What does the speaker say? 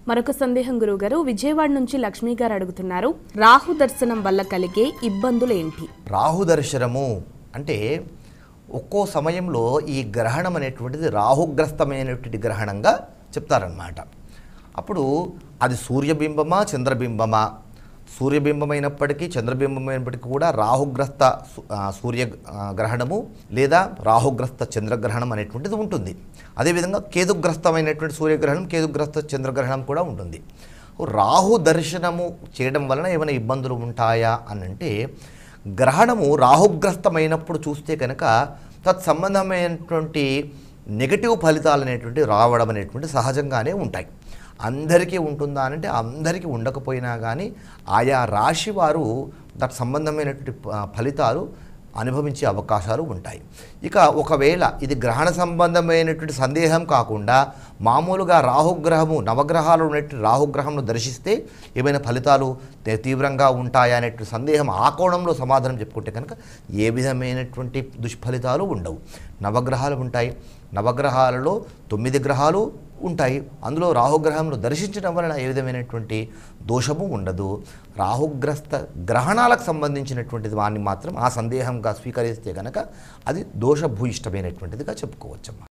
మరొక సందేహం గురువుగారు, విజయవాడ నుంచి లక్ష్మీ గారు అడుగుతున్నారు, రాహు దర్శనం వల్ల కలిగే ఇబ్బందులు ఏంటి? రాహు దర్శనము అంటే ఒక్కో సమయంలో ఈ గ్రహణం అనేటువంటిది రాహుగ్రస్తమైనటువంటి గ్రహణంగా చెప్తారన్నమాట. అప్పుడు అది సూర్యబింబమా చంద్రబింబమా? సూర్యబింబమైనప్పటికీ చంద్రబింబమైనప్పటికీ కూడా రాహుగ్రస్త సూర్యగ్రహణము లేదా రాహుగ్రస్త చంద్రగ్రహణం అనేటువంటిది ఉంటుంది. అదేవిధంగా కేతుగ్రస్తమైనటువంటి సూర్యగ్రహణం, కేతుగ్రస్త చంద్రగ్రహణం కూడా ఉంటుంది. రాహు దర్శనము చేయడం వలన ఏమైనా ఇబ్బందులు ఉంటాయా అని అంటే, గ్రహణము రాహుగ్రస్తమైనప్పుడు చూస్తే కనుక తత్సంబంధమైనటువంటి నెగటివ్ ఫలితాలు అనేటువంటి రావడం అనేటువంటి సహజంగానే ఉంటాయి. అందరికీ ఉంటుందా అంటే అందరికీ ఉండకపోయినా కానీ ఆయా రాశి వారు దానికి సంబంధమైనటువంటి ఫలితాలు అనుభవించే అవకాశాలు ఉంటాయి. ఇక ఒకవేళ ఇది గ్రహణ సంబంధమైనటువంటి సందేహం కాకుండా మామూలుగా రాహుగ్రహము నవగ్రహాలు ఉన్నటువంటి రాహుగ్రహంను దర్శిస్తే ఏమైనా ఫలితాలు తీవ్రంగా ఉంటాయా అనేటువంటి సందేహం ఆ కోణంలో సమాధానం చెప్పుకుంటే కనుక ఏ విధమైనటువంటి దుష్ఫలితాలు ఉండవు. నవగ్రహాలు ఉంటాయి, నవగ్రహాలలో 9 గ్రహాలు ఉంటాయి. అందులో రాహుగ్రహంను దర్శించడం వలన ఏ విధమైనటువంటి దోషము ఉండదు. రాహుగ్రస్త గ్రహణాలకు సంబంధించినటువంటిది వాడిని మాత్రం ఆ సందేహంగా స్వీకరిస్తే కనుక అది దోషభూయిష్టమైనటువంటిదిగా చెప్పుకోవచ్చమ్మా.